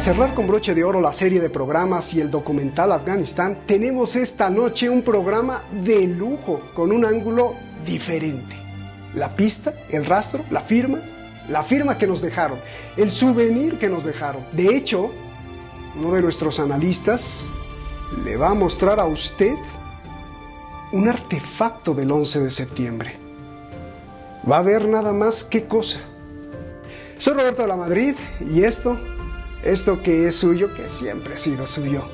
cerrar con broche de oro la serie de programas y el documental Afganistán, tenemos esta noche un programa de lujo con un ángulo diferente. La pista, el rastro, la firma que nos dejaron, el souvenir que nos dejaron. De hecho, uno de nuestros analistas le va a mostrar a usted un artefacto del 11 de septiembre. Va a ver nada más qué cosa. Soy Roberto de la Madrid y esto que es suyo, que siempre ha sido suyo.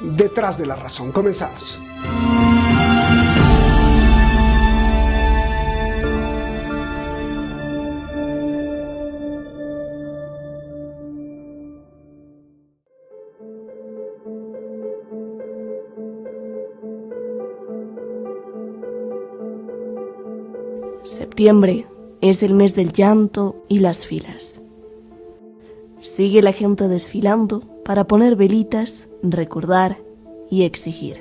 Detrás de la razón. Comenzamos. Septiembre es el mes del llanto y las filas. Sigue la gente desfilando para poner velitas, recordar y exigir.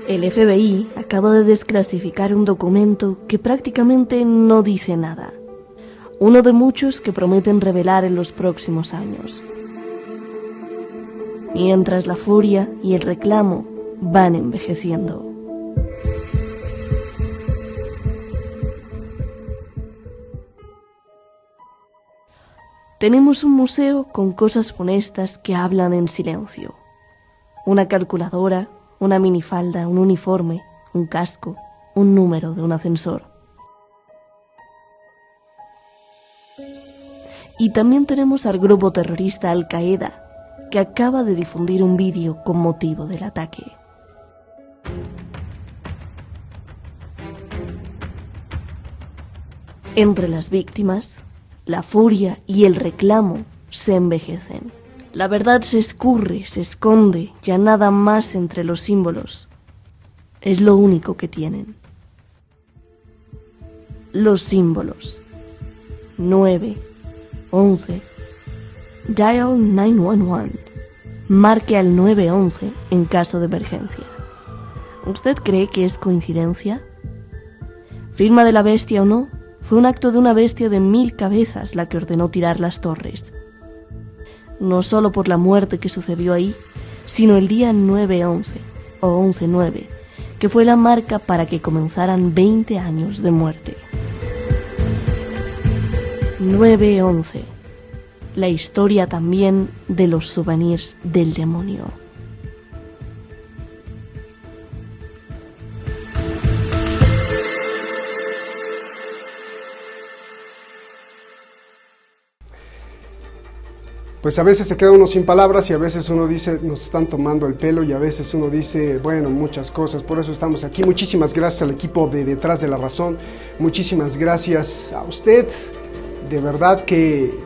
El FBI acaba de desclasificar un documento que prácticamente no dice nada. Uno de muchos que prometen revelar en los próximos años. Mientras la furia y el reclamo van envejeciendo. Tenemos un museo con cosas funestas que hablan en silencio. Una calculadora, una minifalda, un uniforme, un casco, un número de un ascensor. Y también tenemos al grupo terrorista Al-Qaeda, que acaba de difundir un vídeo con motivo del ataque. Entre las víctimas, la furia y el reclamo se envejecen. La verdad se escurre, se esconde, ya nada más entre los símbolos. Es lo único que tienen. Los símbolos. 9, 11. Dial 911. Marque al 911 en caso de emergencia. ¿Usted cree que es coincidencia? ¿Firma de la bestia o no? Fue un acto de una bestia de 1000 cabezas la que ordenó tirar las torres. No solo por la muerte que sucedió ahí, sino el día 9-11 o 11-9, que fue la marca para que comenzaran 20 años de muerte. 9-11, la historia también de los souvenirs del demonio. Pues a veces se queda uno sin palabras y a veces uno dice, nos están tomando el pelo, y a veces uno dice, bueno, muchas cosas, por eso estamos aquí. Muchísimas gracias al equipo de Detrás de la Razón, muchísimas gracias a usted, de verdad que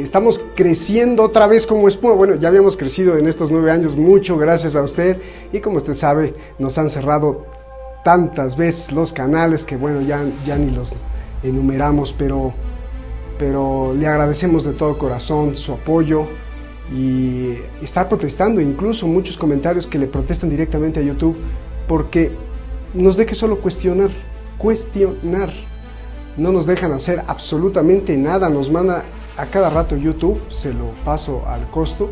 estamos creciendo otra vez como espuma. Bueno, ya habíamos crecido en estos 9 años mucho gracias a usted, y como usted sabe, nos han cerrado tantas veces los canales que bueno, ya ni los enumeramos, pero le agradecemos de todo corazón su apoyo y está protestando, incluso muchos comentarios que le protestan directamente a YouTube porque nos deje solo cuestionar, no nos dejan hacer absolutamente nada, nos manda a cada rato YouTube, se lo paso al costo,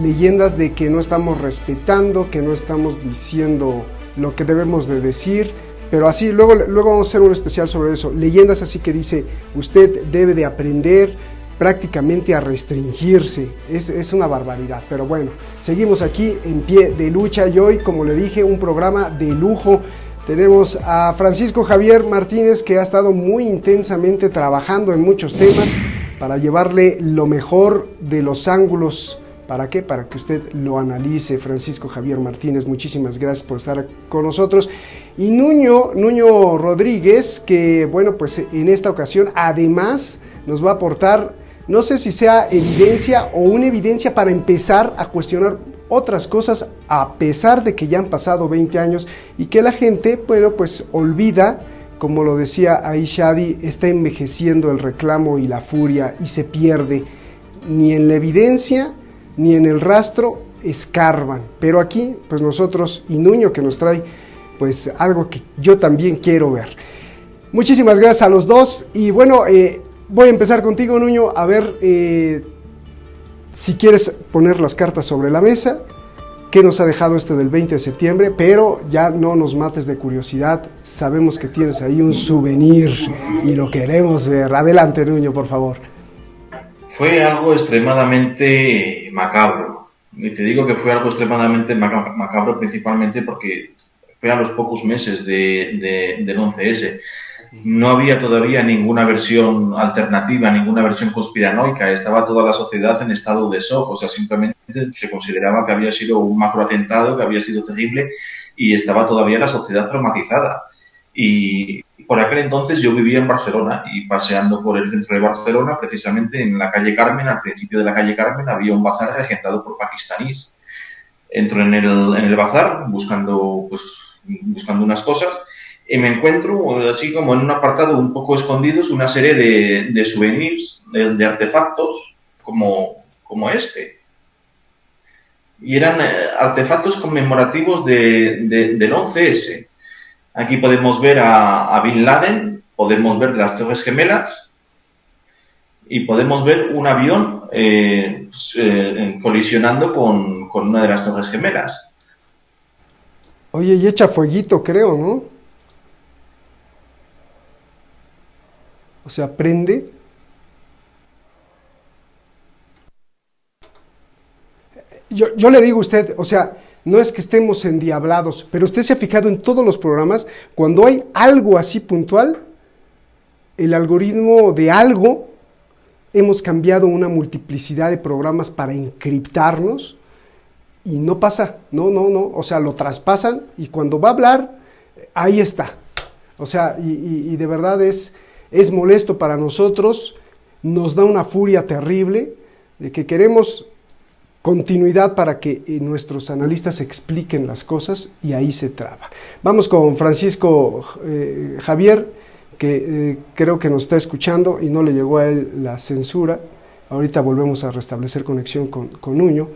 leyendas de que no estamos respetando, que no estamos diciendo lo que debemos de decir. Pero así, luego vamos a hacer un especial sobre eso. Leyendas así que dice, usted debe de aprender prácticamente a restringirse. Es una barbaridad. Pero bueno, seguimos aquí en pie de lucha y hoy, como le dije, un programa de lujo. Tenemos a Francisco Javier Martínez, que ha estado muy intensamente trabajando en muchos temas para llevarle lo mejor de los ángulos. ¿Para qué? Para que usted lo analice. Francisco Javier Martínez, muchísimas gracias por estar con nosotros. Y Nuño Rodríguez, que bueno, pues en esta ocasión además nos va a aportar, no sé si sea evidencia o una evidencia para empezar a cuestionar otras cosas, a pesar de que ya han pasado 20 años y que la gente, bueno, pues olvida, como lo decía ahí Shadi, está envejeciendo el reclamo y la furia y se pierde. Ni en la evidencia ni en el rastro escarban, pero aquí pues nosotros y Nuño que nos trae pues algo que yo también quiero ver. Muchísimas gracias a los dos y bueno, voy a empezar contigo, Nuño. A ver, si quieres poner las cartas sobre la mesa, ¿qué nos ha dejado este del 20 de septiembre? Pero ya no nos mates de curiosidad, sabemos que tienes ahí un souvenir y lo queremos ver. Adelante, Nuño, por favor. Fue algo extremadamente macabro. Y te digo que fue algo extremadamente macabro principalmente porque fue a los pocos meses del 11S. No había todavía ninguna versión alternativa, ninguna versión conspiranoica. Estaba toda la sociedad en estado de shock. O sea, simplemente se consideraba que había sido un macroatentado, que había sido terrible, y estaba todavía la sociedad traumatizada. Y por aquel entonces yo vivía en Barcelona, y paseando por el centro de Barcelona, precisamente en la calle Carmen, al principio de la calle Carmen, había un bazar regentado por pakistaníes. Entro en el bazar buscando unas cosas, y me encuentro, así como en un apartado un poco escondidos, una serie de souvenirs, de artefactos como este. Y eran artefactos conmemorativos del 11S. Aquí podemos ver a Bin Laden, podemos ver las Torres Gemelas y podemos ver un avión colisionando con una de las Torres Gemelas. Oye, y echa fueguito, creo, ¿no? O sea, prende. Yo le digo a usted, o sea, no es que estemos endiablados, pero usted se ha fijado en todos los programas, cuando hay algo así puntual, el algoritmo de algo, hemos cambiado una multiplicidad de programas para encriptarnos y no pasa, no, o sea, lo traspasan y cuando va a hablar, ahí está. O sea, y de verdad es molesto para nosotros, nos da una furia terrible de que queremos continuidad para que nuestros analistas expliquen las cosas y ahí se traba. Vamos con Francisco Javier, que creo que nos está escuchando y no le llegó a él la censura. Ahorita volvemos a restablecer conexión con Nuño.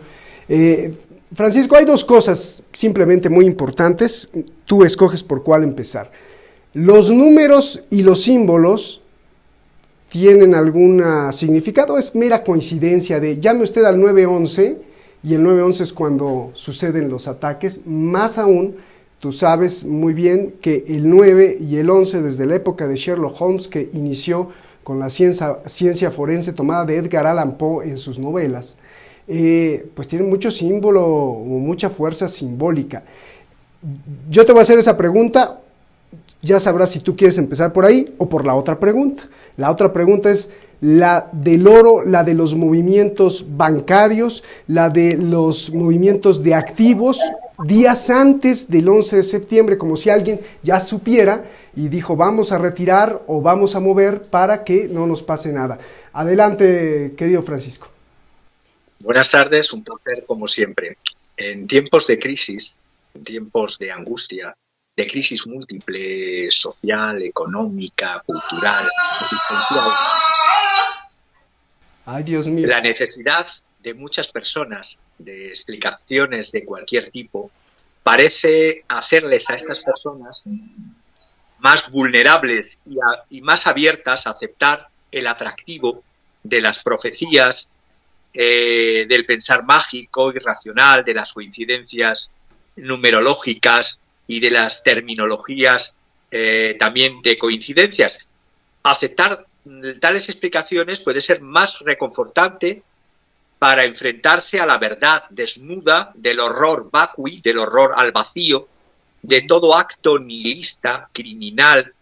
Francisco, hay dos cosas simplemente muy importantes, tú escoges por cuál empezar. ¿Los números y los símbolos tienen algún significado? ¿Es mera coincidencia de llame usted al 911 y el 911 es cuando suceden los ataques? Más aún, tú sabes muy bien que el 9 y el 11 desde la época de Sherlock Holmes, que inició con la ciencia forense tomada de Edgar Allan Poe en sus novelas, pues tienen mucho símbolo o mucha fuerza simbólica. Yo te voy a hacer esa pregunta, ya sabrás si tú quieres empezar por ahí o por la otra pregunta. La otra pregunta es la del oro, la de los movimientos bancarios, la de los movimientos de activos días antes del 11 de septiembre, como si alguien ya supiera y dijo vamos a retirar o vamos a mover para que no nos pase nada. Adelante, querido Francisco. Buenas tardes, un placer como siempre. En tiempos de crisis, en tiempos de angustia, de crisis múltiple, social, económica, cultural, existencial. Ay, Dios mío. La necesidad de muchas personas de explicaciones de cualquier tipo parece hacerles a estas personas más vulnerables y más abiertas a aceptar el atractivo de las profecías, del pensar mágico, irracional, de las coincidencias numerológicas y de las terminologías también de coincidencias. Aceptar tales explicaciones puede ser más reconfortante para enfrentarse a la verdad desnuda del horror vacui, del horror al vacío, de todo acto nihilista, criminal,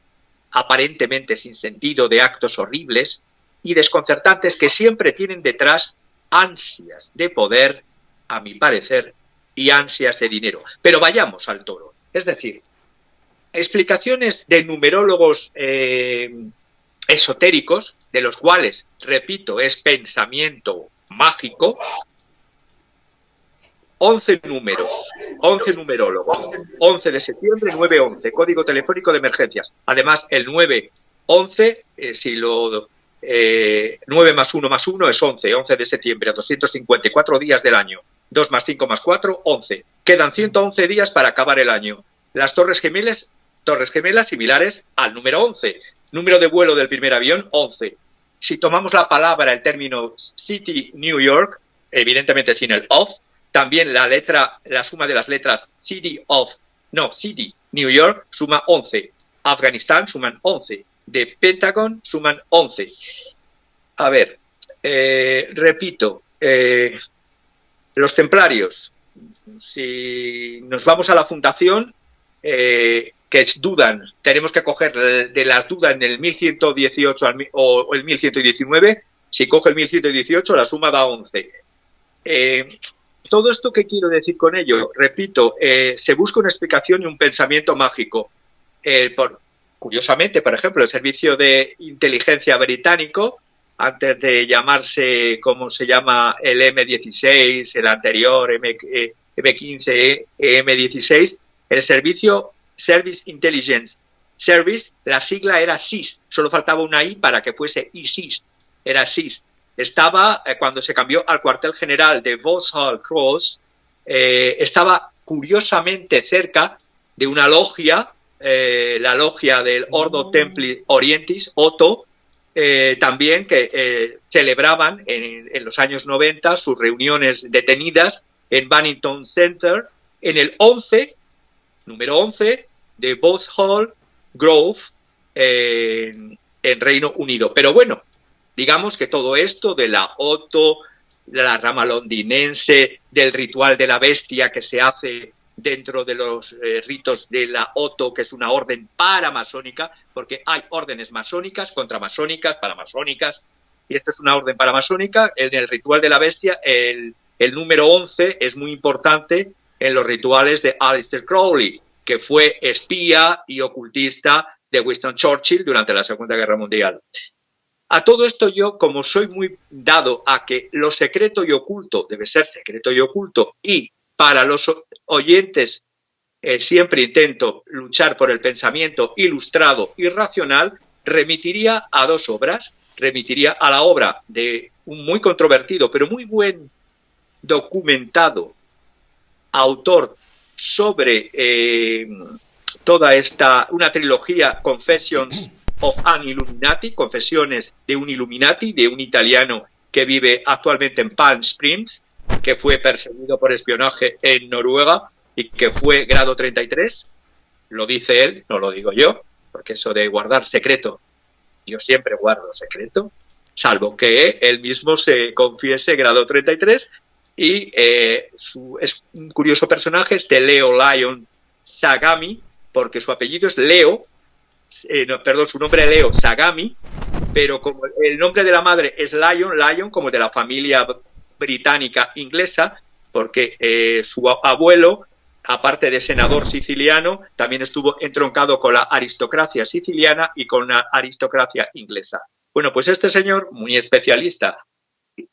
aparentemente sin sentido, de actos horribles y desconcertantes que siempre tienen detrás ansias de poder, a mi parecer, y ansias de dinero. Pero vayamos al toro. Es decir, explicaciones de numerólogos esotéricos, de los cuales, repito, es pensamiento mágico. 11 números, 11 numerólogos, 11 de septiembre, 911, código telefónico de emergencias. Además, el 911, 9 más 1 más 1 es 11, 11 de septiembre a 254 días del año. 2 más 5 más 4, 11. Quedan 111 días para acabar el año. Las Torres Gemelas similares al número 11. Número de vuelo del primer avión, 11. Si tomamos la palabra, el término City New York, evidentemente sin el of. También la suma de las letras CD, New York, suma 11. Afganistán suman 11. De Pentagon suman 11. A ver, repito, los templarios, si nos vamos a la fundación, que dudan, tenemos que coger de las dudas en el 1118 o el 1119. Si coge el 1118, la suma da 11. Todo esto que quiero decir con ello, repito, se busca una explicación y un pensamiento mágico. Curiosamente, por ejemplo, el servicio de inteligencia británico, antes de llamarse como se llama el M16, el anterior M15, M16, el servicio Service Intelligence Service, la sigla era SIS, solo faltaba una I para que fuese ISIS, era SIS. Estaba, cuando se cambió al cuartel general de Vauxhall Cross, estaba curiosamente cerca de una logia, la logia del Ordo Templi Orientis, OTO, también que celebraban en los años 90 sus reuniones detenidas en Bannington Center, en el número 11 de Vauxhall Grove, en Reino Unido. Pero bueno, digamos que todo esto de la OTO, de la rama londinense, del ritual de la bestia que se hace dentro de los ritos de la OTO, que es una orden paramasónica, porque hay órdenes masónicas, contramasónicas, paramasónicas, y esta es una orden paramasónica. En el ritual de la bestia, el número 11 es muy importante en los rituales de Aleister Crowley, que fue espía y ocultista de Winston Churchill durante la Segunda Guerra Mundial. A todo esto yo, como soy muy dado a que lo secreto y oculto debe ser secreto y oculto, y para los oyentes siempre intento luchar por el pensamiento ilustrado y racional, remitiría a dos obras. Remitiría a la obra de un muy controvertido, pero muy buen documentado autor sobre toda una trilogía, Confessions of an Illuminati, Confesiones de un Illuminati, de un italiano que vive actualmente en Palm Springs, que fue perseguido por espionaje en Noruega y que fue grado 33. Lo dice él, no lo digo yo, porque eso de guardar secreto, yo siempre guardo secreto, salvo que él mismo se confiese grado 33, y es un curioso personaje, este Leo Lion Sagami, porque su apellido es Leo, su nombre es Leo Sagami, pero como el nombre de la madre es Lion como de la familia británica inglesa, porque su abuelo, aparte de senador siciliano, también estuvo entroncado con la aristocracia siciliana y con la aristocracia inglesa. Bueno, pues este señor, muy especialista,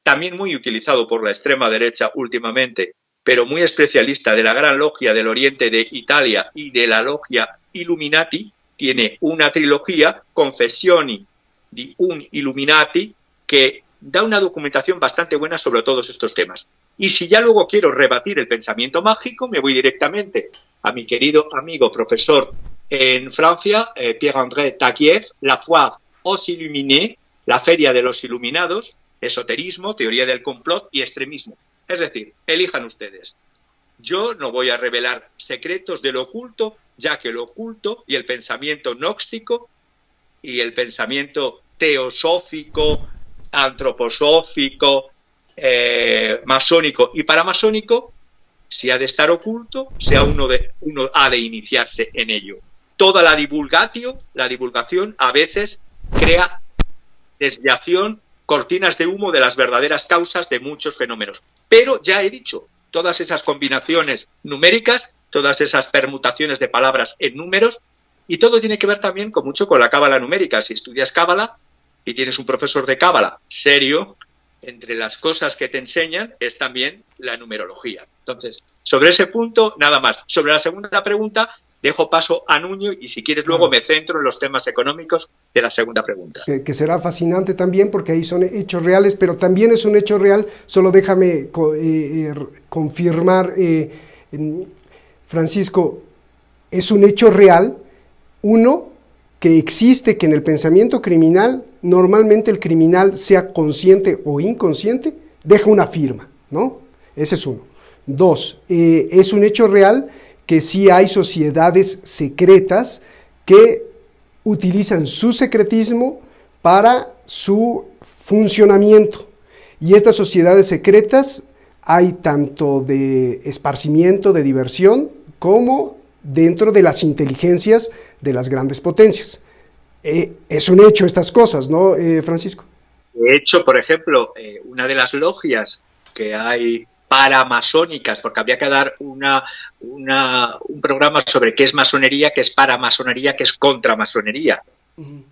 también muy utilizado por la extrema derecha últimamente, pero muy especialista de la Gran Logia del Oriente de Italia y de la Logia Illuminati, tiene una trilogía, Confessioni di un Illuminati, que da una documentación bastante buena sobre todos estos temas. Y si ya luego quiero rebatir el pensamiento mágico, me voy directamente a mi querido amigo profesor en Francia, Pierre-André Taguieff, La Foire aux Illuminés, la Feria de los Iluminados, esoterismo, teoría del complot y extremismo. Es decir, elijan ustedes. Yo no voy a revelar secretos de lo oculto, ya que lo oculto y el pensamiento gnóstico y el pensamiento teosófico, antroposófico, masónico y paramasónico, si ha de estar oculto, uno ha de iniciarse en ello. Toda la divulgación a veces crea desviación, cortinas de humo de las verdaderas causas de muchos fenómenos. Pero ya he dicho, todas esas combinaciones numéricas, todas esas permutaciones de palabras en números, y todo tiene que ver también mucho con la cábala numérica. Si estudias cábala y tienes un profesor de cábala serio, entre las cosas que te enseñan es también la numerología. Entonces, sobre ese punto, nada más. Sobre la segunda pregunta, dejo paso a Nuño y si quieres luego me centro en los temas económicos de la segunda pregunta. Que será fascinante también porque ahí son hechos reales, pero también es un hecho real, solo déjame confirmar, Francisco, es un hecho real, uno, que existe, que en el pensamiento criminal, normalmente el criminal, sea consciente o inconsciente, deja una firma, ¿no? Ese es uno. Dos, es un hecho real que sí hay sociedades secretas que utilizan su secretismo para su funcionamiento. Y estas sociedades secretas hay tanto de esparcimiento, de diversión, como dentro de las inteligencias de las grandes potencias. Es un hecho estas cosas, ¿no, Francisco? De hecho, por ejemplo, una de las logias que hay paramasónicas, porque habría que dar un programa sobre qué es masonería, qué es paramasonería, qué es contramasonería. Uh-huh.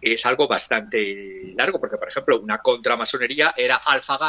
Es algo bastante largo, porque, por ejemplo, una contramasonería era Alpha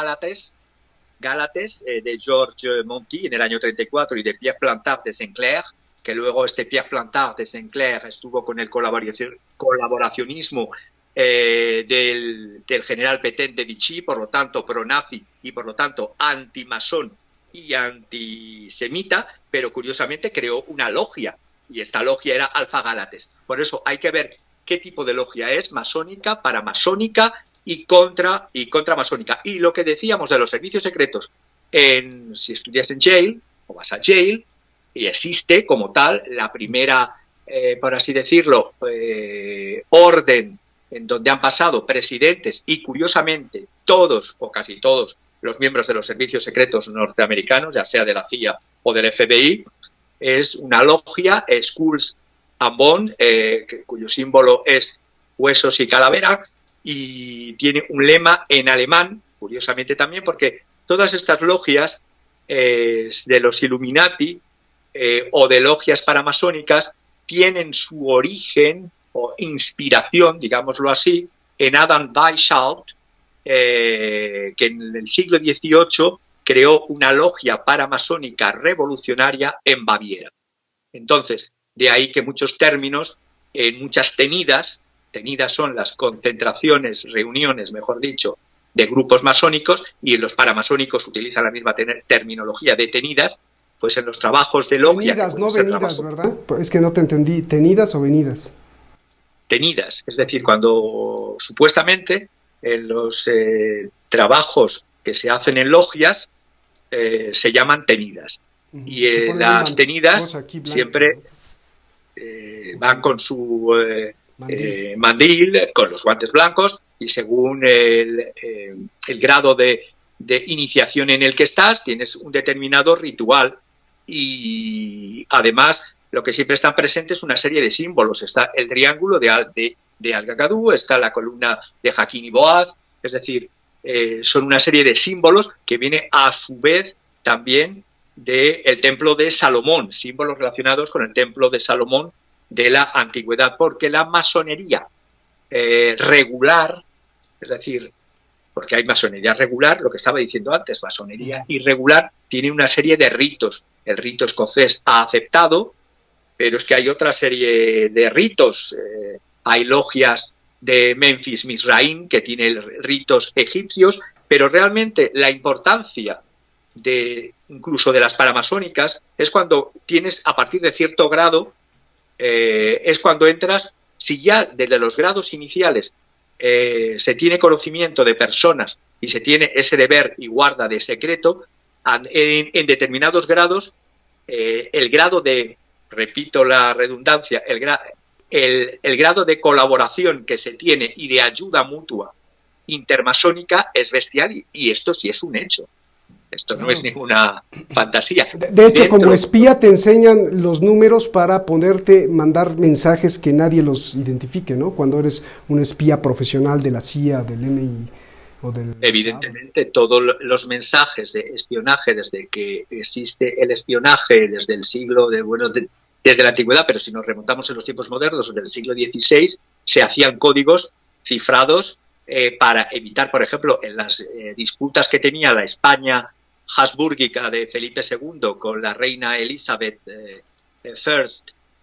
Gálates de Georges Monti en el año 34 y de Pierre Plantard de Sinclair, que luego Pierre Plantard de Sinclair estuvo con el colaboracionismo del general Pétain de Vichy, por lo tanto pro-nazi y por lo tanto antimasón y antisemita, pero curiosamente creó una logia y esta logia era Alpha Gálates. Por eso hay que ver qué tipo de logia es, masónica, paramasónica y contramasónica. Y lo que decíamos de los servicios secretos, si estudias en Yale o vas a Yale, y existe como tal la primera, por así decirlo, orden en donde han pasado presidentes y curiosamente todos o casi todos los miembros de los servicios secretos norteamericanos, ya sea de la CIA o del FBI, es una logia, Skulls and Bones, cuyo símbolo es huesos y calavera, y tiene un lema en alemán, curiosamente también, porque todas estas logias de los Illuminati o de logias paramasónicas tienen su origen o inspiración, digámoslo así, en Adam Weishaupt, que en el siglo XVIII creó una logia paramasónica revolucionaria en Baviera. Entonces, de ahí que muchos términos, en muchas tenidas son las concentraciones, reuniones, mejor dicho, de grupos masónicos, y en los paramasónicos utilizan la misma terminología de tenidas, pues en los trabajos de logia... Tenidas, no venidas, ¿verdad? Es que no te entendí, ¿tenidas o venidas? Tenidas, es decir, cuando supuestamente en los trabajos que se hacen en logias se llaman tenidas. Y las tenidas siempre van con su mandil, con los guantes blancos, y según el grado de iniciación en el que estás, tienes un determinado ritual. Y además, lo que siempre están presentes es una serie de símbolos. Está el triángulo de Al-Gagadu, está la columna de Hakim y Boaz, es decir, son una serie de símbolos que viene a su vez también del templo de Salomón, símbolos relacionados con el templo de Salomón de la antigüedad, porque la masonería regular, es decir, porque hay masonería regular, lo que estaba diciendo antes, masonería irregular, tiene una serie de ritos. El rito escocés ha aceptado, pero es que hay otra serie de ritos. Hay logias de Memphis Mizraim que tienen ritos egipcios, pero realmente la importancia incluso de las paramasónicas es cuando tienes, a partir de cierto grado, es cuando entras, si ya desde los grados iniciales se tiene conocimiento de personas y se tiene ese deber y guarda de secreto, en determinados grados, el grado de, repito la redundancia, el grado de colaboración que se tiene y de ayuda mutua intermasónica es bestial, y esto sí es un hecho. Esto no es ninguna fantasía. De hecho, como espía te enseñan los números para mandar mensajes que nadie los identifique, ¿no? Cuando eres un espía profesional de la CIA, del MI o del... Evidentemente, todos los mensajes de espionaje, desde que existe el espionaje, desde el siglo desde la antigüedad, pero si nos remontamos en los tiempos modernos, del siglo XVI, se hacían códigos cifrados para evitar, por ejemplo, en las disputas que tenía la España habsbúrgica de Felipe II con la reina Elizabeth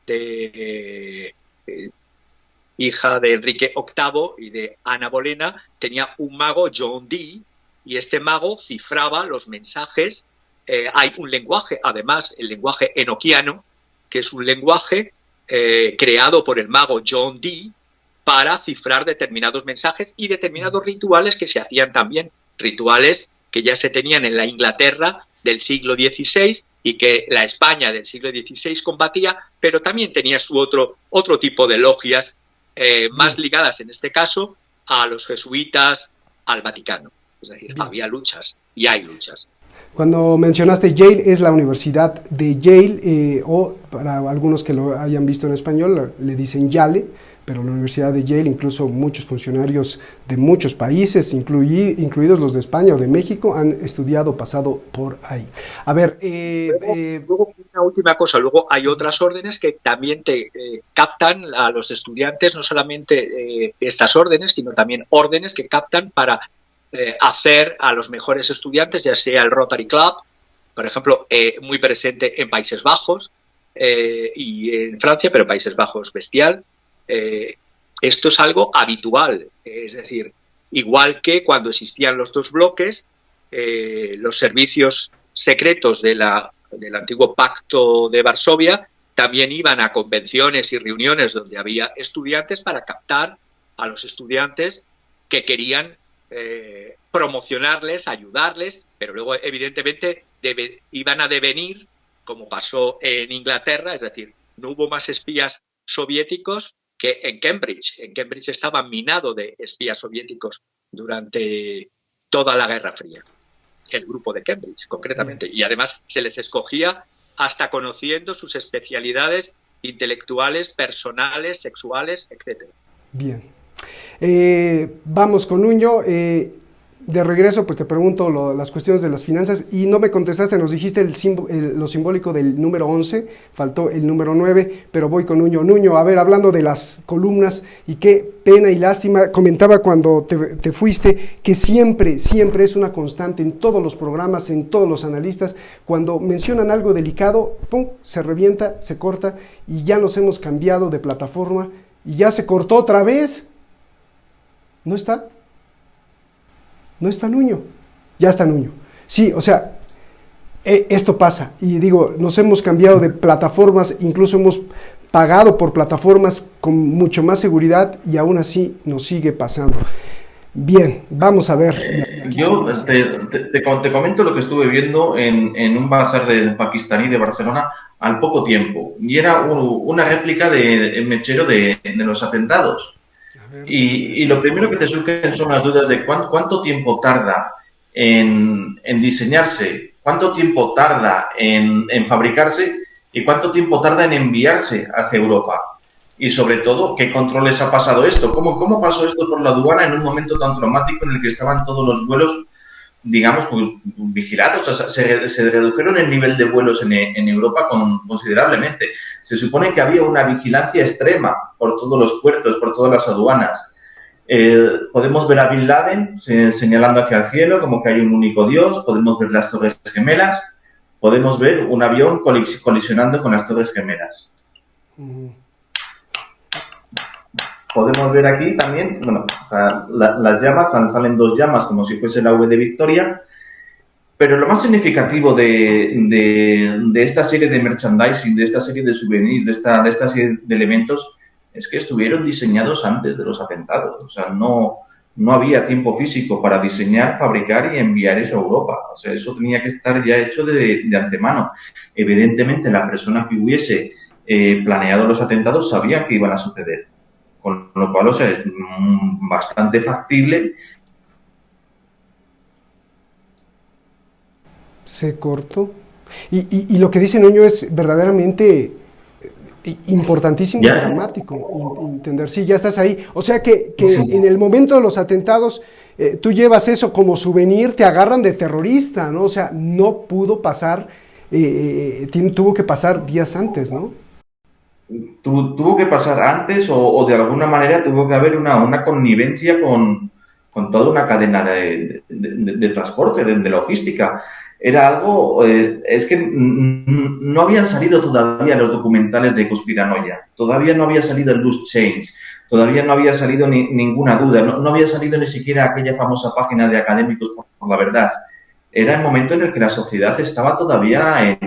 I, hija de Enrique VIII y de Ana Bolena, tenía un mago, John Dee, y este mago cifraba los mensajes. Hay un lenguaje, además, el lenguaje enoquiano, que es un lenguaje creado por el mago John Dee para cifrar determinados mensajes y determinados rituales que se hacían también, rituales que ya se tenían en la Inglaterra del siglo XVI y que la España del siglo XVI combatía, pero también tenía su otro tipo de logias más ligadas, en este caso, a los jesuitas, al Vaticano. Es decir, había luchas y hay luchas. Cuando mencionaste Yale, es la Universidad de Yale, o para algunos que lo hayan visto en español, le dicen Yale, pero la Universidad de Yale, incluso muchos funcionarios de muchos países, incluidos los de España o de México, han estudiado, pasado por ahí. A ver, luego, una última cosa, luego hay otras órdenes que también te captan a los estudiantes, no solamente estas órdenes, sino también órdenes que captan para hacer a los mejores estudiantes, ya sea el Rotary Club, por ejemplo, muy presente en Países Bajos y en Francia, pero Países Bajos bestial. Esto es algo habitual, es decir, igual que cuando existían los dos bloques, los servicios secretos del antiguo Pacto de Varsovia también iban a convenciones y reuniones donde había estudiantes para captar a los estudiantes que querían promocionarles, ayudarles, pero luego evidentemente iban a devenir, como pasó en Inglaterra, es decir, no hubo más espías soviéticos que en Cambridge. En Cambridge estaba minado de espías soviéticos durante toda la Guerra Fría, el grupo de Cambridge concretamente, y además se les escogía hasta conociendo sus especialidades intelectuales, personales, sexuales, etcétera. Bien. Vamos con Nuño. De regreso, pues te pregunto las cuestiones de las finanzas y no me contestaste, nos dijiste lo simbólico del número 11, faltó el número 9, pero voy con Nuño. Nuño, a ver, hablando de las columnas y qué pena y lástima, comentaba cuando te fuiste que siempre es una constante en todos los programas, en todos los analistas, cuando mencionan algo delicado, ¡pum!, se revienta, se corta y ya nos hemos cambiado de plataforma y ya se cortó otra vez. ¿No está? No está Nuño, ya está Nuño. Sí, o sea, esto pasa. Y digo, nos hemos cambiado de plataformas, incluso hemos pagado por plataformas con mucho más seguridad y aún así nos sigue pasando. Bien, vamos a ver. Yo te comento lo que estuve viendo en un bazar del pakistaní de Barcelona al poco tiempo. Y era una réplica del mechero de los atentados. Y lo primero que te surgen son las dudas de cuánto tiempo tarda en diseñarse, cuánto tiempo tarda en fabricarse y cuánto tiempo tarda en enviarse hacia Europa. Y sobre todo, ¿qué controles ha pasado esto? ¿Cómo pasó esto por la aduana en un momento tan traumático en el que estaban todos los vuelos, digamos, vigilados? O sea, se redujeron el nivel de vuelos en Europa considerablemente. Se supone que había una vigilancia extrema por todos los puertos, por todas las aduanas. Podemos ver a Bin Laden señalando hacia el cielo como que hay un único Dios, podemos ver las Torres Gemelas, podemos ver un avión colisionando con las Torres Gemelas. Podemos ver aquí también, bueno, o sea, las llamas, salen dos llamas como si fuese la V de Victoria, pero lo más significativo de esta serie de merchandising, de esta serie de souvenirs, de esta serie de elementos, es que estuvieron diseñados antes de los atentados. O sea, no había tiempo físico para diseñar, fabricar y enviar eso a Europa. O sea, eso tenía que estar ya hecho de antemano. Evidentemente, la persona que hubiese planeado los atentados sabía que iban a suceder. Con lo cual, o sea, es bastante factible. Se cortó. Y lo que dice Nuño es verdaderamente importantísimo y dramático entender. Sí, ya estás ahí. O sea que sí, en el momento de los atentados, tú llevas eso como souvenir, te agarran de terrorista, ¿no? O sea, no pudo pasar, tuvo que pasar días antes, ¿no? Tuvo que pasar antes o de alguna manera tuvo que haber una connivencia con toda una cadena de transporte, de logística. Era algo, es que no habían salido todavía los documentales de conspiranoia, todavía no había salido el Loose Change, todavía no había salido ninguna duda, no había salido ni siquiera aquella famosa página de Académicos por la Verdad. Era el momento en el que la sociedad estaba todavía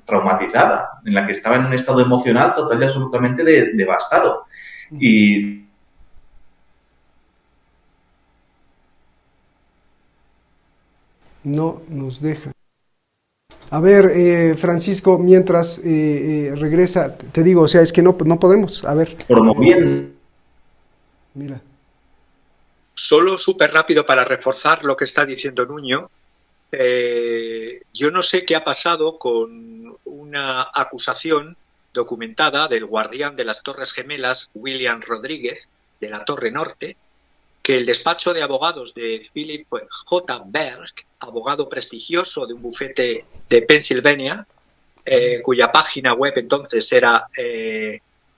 traumatizada, en la que estaba en un estado emocional total y absolutamente devastado. Y no nos deja. A ver, Francisco, mientras regresa, te digo, o sea, es que no podemos. A ver. Promoviendo. Mira. Solo súper rápido para reforzar lo que está diciendo Nuño. Yo no sé qué ha pasado con una acusación documentada del guardián de las Torres Gemelas, William Rodríguez, de la Torre Norte, que el despacho de abogados de Philip J. Berg, abogado prestigioso de un bufete de Pensilvania, cuya página web entonces era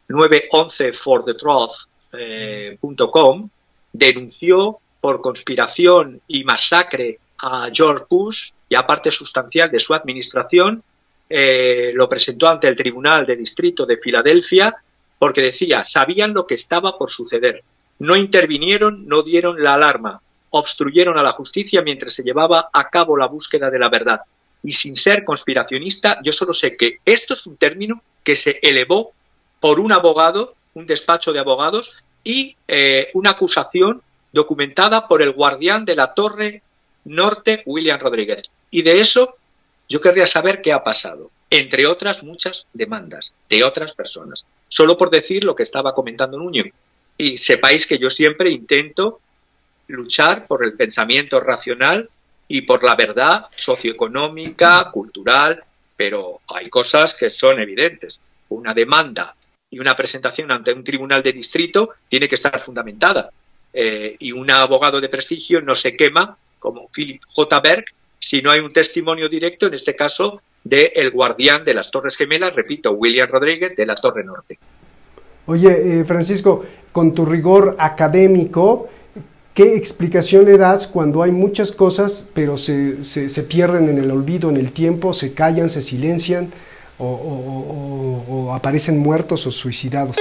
911forthetruth.com, denunció por conspiración y masacre a George Bush, ya parte sustancial de su administración, lo presentó ante el Tribunal de Distrito de Filadelfia porque decía, sabían lo que estaba por suceder, no intervinieron, no dieron la alarma, obstruyeron a la justicia mientras se llevaba a cabo la búsqueda de la verdad. Y sin ser conspiracionista, yo solo sé que esto es un término que se elevó por un abogado, un despacho de abogados, y una acusación documentada por el guardián de la Torre Norte, William Rodríguez. Y de eso yo querría saber qué ha pasado, entre otras muchas demandas de otras personas. Solo por decir lo que estaba comentando Nuño. Y sepáis que yo siempre intento luchar por el pensamiento racional y por la verdad socioeconómica, cultural, pero hay cosas que son evidentes. Una demanda y una presentación ante un tribunal de distrito tiene que estar fundamentada. Y un abogado de prestigio no se quema, como Philip J. Berg, si no hay un testimonio directo, en este caso, del guardián de las Torres Gemelas, repito, William Rodríguez, de la Torre Norte. Oye, Francisco, con tu rigor académico, ¿qué explicación le das cuando hay muchas cosas, pero se pierden en el olvido, en el tiempo, se callan, se silencian o aparecen muertos o suicidados?